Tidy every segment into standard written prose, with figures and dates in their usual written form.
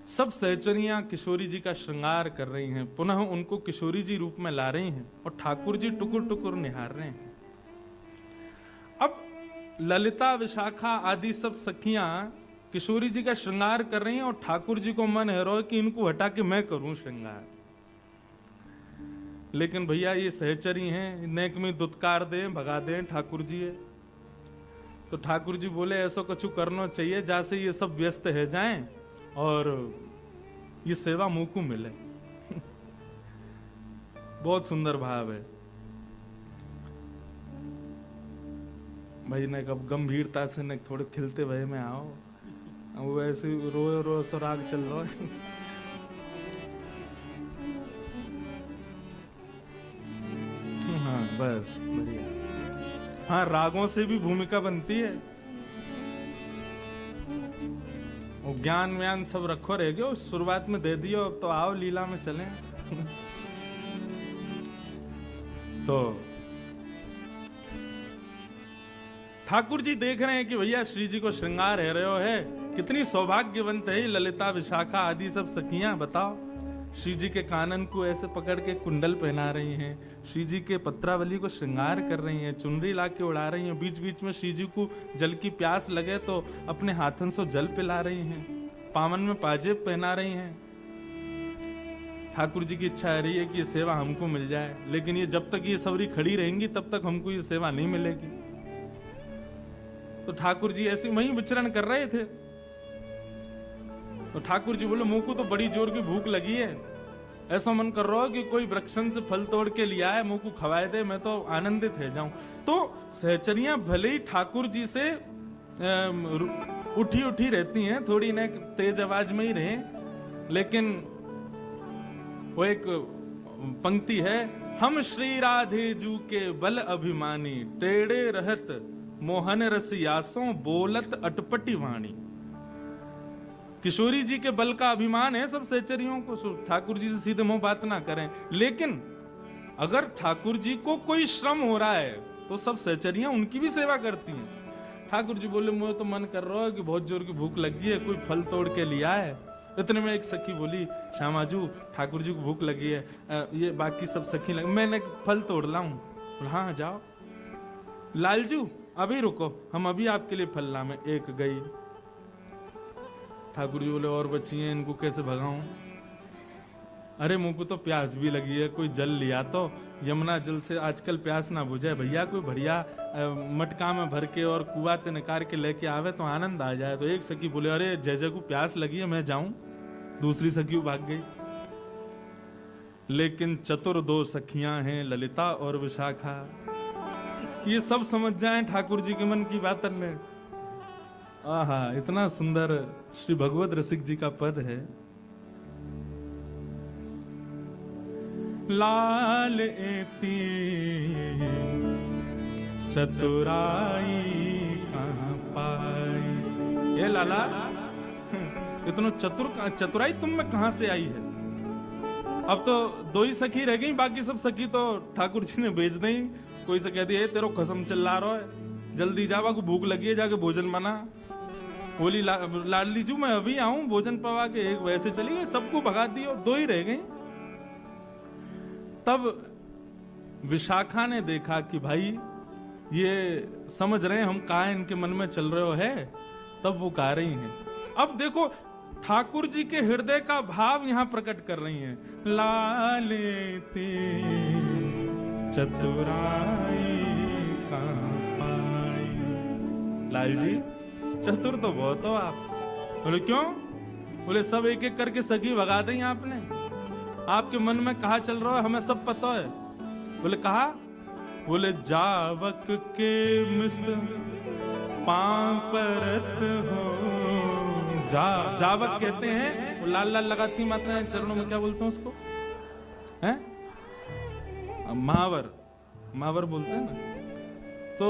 सब सहचरियां किशोरी जी का श्रृंगार कर रही हैं, पुनः उनको किशोरी जी रूप में ला रही हैं और ठाकुर जी टुकुर टुकुर निहार रहे हैं। अब ललिता, विशाखा आदि सब सखियां किशोरी जी का श्रृंगार कर रही हैं और ठाकुर जी को मन है रो कि इनको हटा के मैं करूं श्रृंगार। लेकिन भैया ये सहचरी हैं, नेक में दुत्कार दें, भगा दें ठाकुर जी है। तो ठाकुर जी बोले ऐसा कुछ करना चाहिए जैसे ये सब व्यस्त है जाएं और ये सेवा मुंह को मिले। बहुत सुंदर भाव है भाई ने, कब गंभीरता से ने थोड़े खिलते भय में आओ, वो ऐसे रो रो सुराग चल रहा है। हाँ बस बढ़िया। हाँ रागों से भी भूमिका बनती है, वो ज्ञान व्यान सब रखो रह गयो, शुरुआत में दे दियो, अब तो आओ लीला में चलें। तो ठाकुर जी देख रहे हैं कि भैया श्री जी को श्रृंगार है रहे हो है, कितनी सौभाग्यवंत है ललिता, विशाखा आदि सब सखियां। बताओ श्री जी के कानन को ऐसे पकड़ के कुंडल पहना रही हैं, श्री जी के पत्रावली को श्रृंगार कर रही हैं, चुनरी ला के उड़ा रही हैं, बीच बीच में श्री जी को जल की प्यास लगे तो अपने हाथन से जल पिला रही हैं, पावन में पाजेब पहना रही हैं। ठाकुर जी की इच्छा रही है कि ये सेवा हमको मिल जाए, लेकिन ये जब तक ये सवरी खड़ी रहेंगी तब तक हमको ये सेवा नहीं मिलेगी। तो ठाकुर जी ऐसे वहीं विचरण कर रहे थे। तो ठाकुर जी बोले मुंह को तो बड़ी जोर की भूख लगी है, ऐसा मन कर रहा हो कि कोई वृक्षन से फल तोड़ के लिया है, मुंह को खवाए दे, मैं तो आनंदित है जाऊं। तो सहचरियां भले ही ठाकुर जी से उठी उठी रहती हैं, थोड़ी न तेज आवाज में ही रहे, लेकिन वो एक पंक्ति है, हम श्री राधे जू के बल अभिमानी, टेढ़े रहत मोहन रसियासों, बोलत अटपटी वाणी। किशोरी जी के बल का अभिमान है सब सहचरियों को, ठाकुर जी से सीधे मुंह बात ना करें। लेकिन अगर ठाकुर जी को कोई श्रम हो रहा है तो सब सहचरियां उनकी भी सेवा करती हैं। ठाकुर जी बोले मुझे तो मन कर रहा है कि बहुत जोर की भूख लगी है, कोई फल तोड़ के लिया है। इतने में एक सखी बोली, श्यामाजू ठाकुर जी को भूख लगी है, ये बाकी सब सखी लगी, मैंने फल तोड़ लाऊं। हाँ जाओ। लालजू अभी रुको, हम अभी आपके लिए फल लाएं। एक गई। ठाकुर जी बोले और बच्ची हैं, इनको कैसे भगाऊं? अरे मुंह को तो प्यास भी लगी है, कोई जल लिया तो, यमुना जल से आजकल प्यास ना बुझे भैया, कोई बढ़िया मटका में भर के और कुआ ते निकाल के लेके आवे तो आनंद आ जाए। तो एक सखी बोले अरे जय जय को प्यास लगी है, मैं जाऊं। दूसरी सखी भाग गई। लेकिन चतुर दो सखियां हैं, ललिता और विशाखा, ये सब समझ जाएं ठाकुर जी के मन की बात में। आहा इतना सुंदर श्री भगवत रसिक जी का पद है, लाल एती चतुराई कहां पाई। ये लाला इतना चतुराई तुम में कहां से आई है? अब तो दो ही सखी रह गई, बाकी सब सखी तो ठाकुर जी ने भेज दी। कोई से कहती है तेरो कसम चिल्ला रहा है, जल्दी जावा को भूख लगी है, जाके भोजन बना। बोली लाडली जू मैं अभी आऊं भोजन पवा के, एक वैसे चली गई, सबको भगा दियो, दो ही रह गई। तब विशाखा ने देखा कि भाई ये समझ रहे हैं हम कहा इनके मन में चल रहे हो है, तब वो गा रही हैं। अब देखो ठाकुर जी के हृदय का भाव यहां प्रकट कर रही हैं, लाले ते चतुराई कहां पाई। लाल जी चतुर तो बहुत हो आप। बोले क्यों? बोले सब एक एक करके सखी भगा दें आपने, आपके मन में कहा चल रहा है हमें सब पता है। बोले कहा? बोले जावक के मिस पांव परत हो। जावक कहते हैं वो लाल लाल लगाती मात्रा है चरणों में, क्या बोलते हैं उसको? हैं? महावर, महावर बोलते हैं ना। तो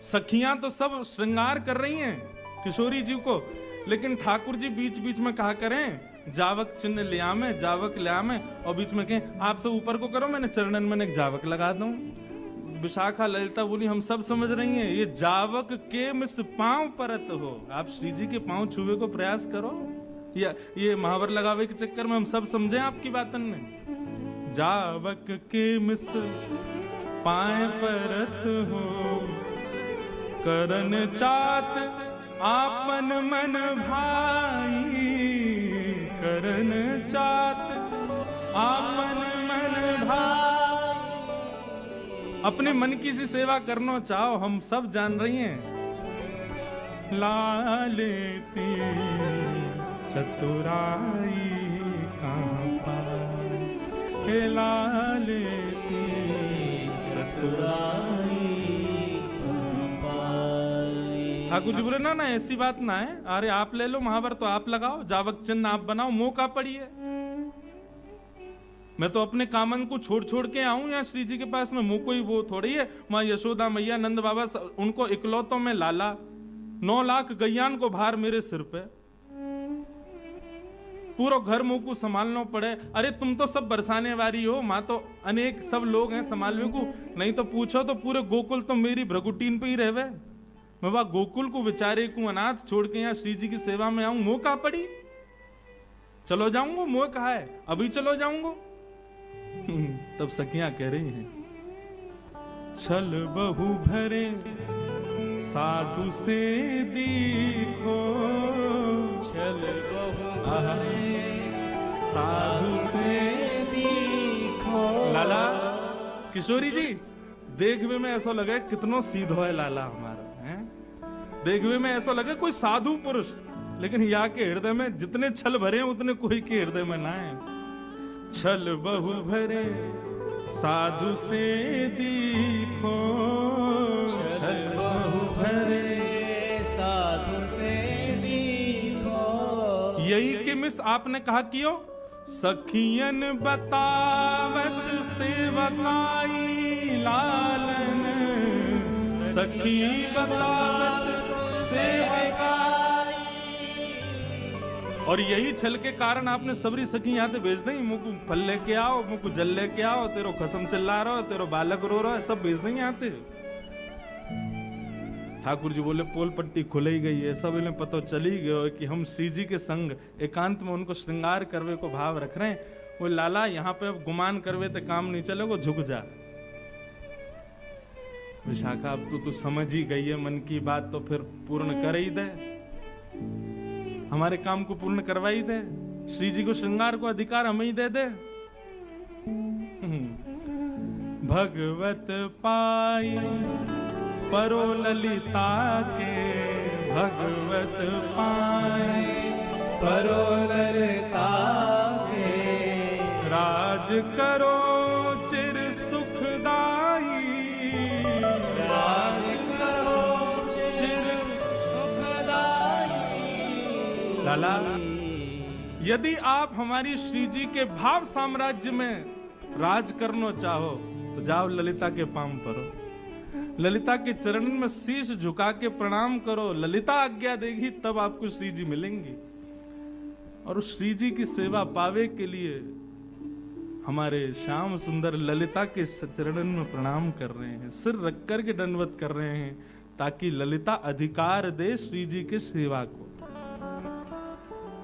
सखियां तो सब श्रृंगार कर रही हैं किशोरी जी को, लेकिन ठाकुर जी बीच बीच में कहा करें जावक चिन्ह लिया में, जावक लिया में, और बीच में कहें आप सब ऊपर को करो, मैंने चरणन में एक जावक लगा दूं। विशाखा ललिता बोली हम सब समझ रही हैं, ये जावक के मिस पांव परत हो, आप श्री जी के पांव छुए को प्रयास करो। ये महावर लगावे के चक्कर में हम सब समझे आपकी बातन में। जावक के मिस पाए परत हो, करन चात आपन मन भाई, करन चात आपन मन भाई। अपने मन की सी सेवा करना चाहो, हम सब जान रही हैं। लालेती चतुराई कहाँ पाई, हे लालेती चतुराई कहाँ पाई। ठाकुर जी बोले ना ना ऐसी बात ना है, अरे आप ले लो महावर तो आप लगाओ, जावक चिन्ह आप बनाओ, मुंह का पड़िए। मैं तो अपने कामन को छोड़ छोड़ के आऊं यहाँ श्री जी के पास में, मुंह कोई वो थोड़ी है। माँ यशोदा मैया नंद बाबा उनको इकलौतों में लाला, 9 लाख गैयान को भार मेरे सिर पे, पूरा घर मुंह को संभालना पड़े। अरे तुम तो सब बरसाने वाली हो, माँ तो अनेक सब लोग हैं संभालने को, नहीं तो पूछो तो पूरे गोकुल तो मेरी भ्रगुटीन पे ही रहवे। मैं वह गोकुल को बेचारे को अनाथ छोड़ के यहाँ श्री जी की सेवा में आऊं, मुंह कहा पड़ी। चलो जाऊंगा, मुंह कहा है अभी चलो जाऊंगा। तब सखियां कह रही हैं, छल बहु भरे साधु से दीखो, छल बहु भरे साधु से दीखो। लाला किशोरी जी देखने में ऐसा लगे कितनो सीधो है लाला हमारा है, देखने में ऐसा लगे कोई साधु पुरुष, लेकिन या के हृदय में जितने छल भरे हैं उतने कोई के हृदय में ना है। छल बहु भरे साधु से दीखो, छल बहु भरे साधु से दीखो। यही कि मिस आपने कहा कियो, सखियन बतावत सेवकाई लालन, सखी बतावत सेवकाई। और यही छल के कारण आपने सबरी सखी यहाँ से भेज दी, मुझको फल लेके आओ, मुझको जल लेके आओ, तेरो खसम चिल्ला रहा हो, तेरो बालक रो रहा है, सब भेज देंगे यहाँ से। ठाकुर जी बोले पोल पट्टी खुल ही गई है, सब इन्हें पता चली गया कि हम श्री जी के संग एकांत में उनको श्रृंगार करवे को भाव रख रहे हैं। वो लाला यहाँ पे अब गुमान करवे तो काम नहीं चलेगा, झुक जा। विशाखा अब तो तू समझ ही गई है मन की बात, तो फिर पूर्ण कर ही दे, हमारे काम को पूर्ण करवा ही दे, श्री जी को श्रृंगार को अधिकार हमें ही दे दे। भगवत पाई परो ललिता के, भगवत पाई परो ललिता के, राज करो चिर सुखदाई, राज करो चिर सुखदाई। लाला यदि आप हमारी श्री जी के भाव साम्राज्य में राज करना चाहो तो जाओ ललिता के पांव परो, ललिता के चरणन में शीश झुका के प्रणाम करो, ललिता आज्ञा देगी तब आपको श्री जी मिलेंगी। और उस श्री जी की सेवा पावे के लिए हमारे श्याम सुंदर ललिता के चरणन में प्रणाम कर रहे हैं, सिर रख कर के दंडवत कर रहे हैं, ताकि ललिता अधिकार दे श्री जी के सेवा को।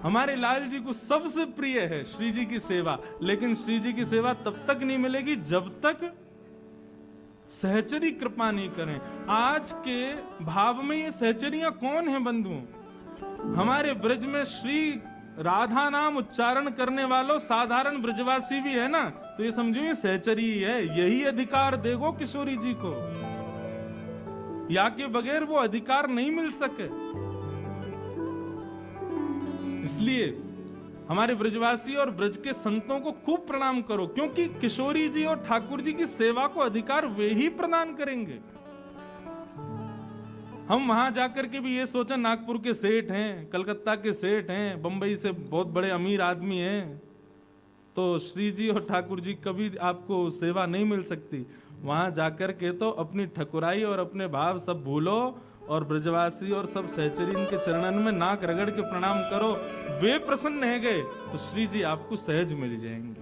हमारे लाल जी को सबसे प्रिय है श्री जी की सेवा, लेकिन श्री जी की सेवा तब तक नहीं मिलेगी जब तक सहचरी कृपा नहीं करें। आज के भाव में ये सहचरियां कौन है बंधुओं? हमारे ब्रज में श्री राधा नाम उच्चारण करने वालों साधारण ब्रजवासी भी है ना, तो ये समझो ये सहचरी है, यही अधिकार देगो किशोरी जी को, या के बगैर वो अधिकार नहीं मिल सके। इसलिए हमारे ब्रजवासी और ब्रज के संतों को खूब प्रणाम करो, क्योंकि किशोरी जी और ठाकुर जी की सेवा को अधिकार वे ही प्रदान करेंगे। हम वहां जाकर के भी ये सोचा नागपुर के सेठ हैं, कलकत्ता के सेठ हैं, बंबई से बहुत बड़े अमीर आदमी हैं, तो श्री जी और ठाकुर जी कभी आपको सेवा नहीं मिल सकती। वहां जाकर के तो अपनी ठकुराई और अपने भाव सब भूलो और ब्रजवासी और सब सहचरी के चरणन में नाक रगड़ के प्रणाम करो, वे प्रसन्न है गए तो श्री जी आपको सहज मिल जाएंगे।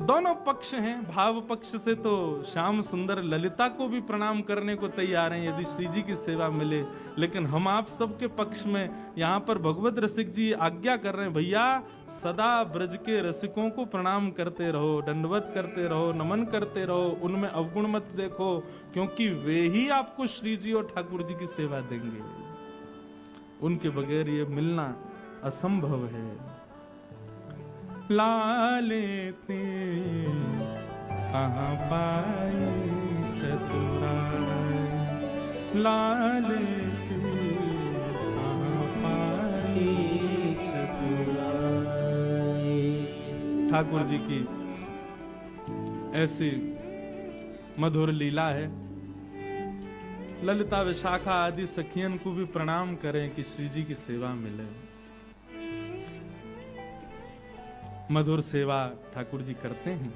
दोनों पक्ष हैं। भाव पक्ष से तो श्याम सुंदर ललिता को भी प्रणाम करने को तैयार हैं यदि श्री जी की सेवा मिले, लेकिन हम आप सबके पक्ष में यहाँ पर भगवत रसिक जी आज्ञा कर रहे हैं, भैया सदा ब्रज के रसिकों को प्रणाम करते रहो, दंडवत करते रहो, नमन करते रहो, उनमें अवगुण मत देखो, क्योंकि वे ही आपको श्री जी और ठाकुर जी की सेवा देंगे। उनके बगैर ये मिलना असंभव है। लाले ते कहाँ पाई चतुराई, लाले ते कहाँ पाई चतुराई। ठाकुर जी की ऐसी मधुर लीला है। ललिता विशाखा आदि सखियन को भी प्रणाम करें कि श्री जी की सेवा मिले। मधुर सेवा ठाकुर जी करते हैं।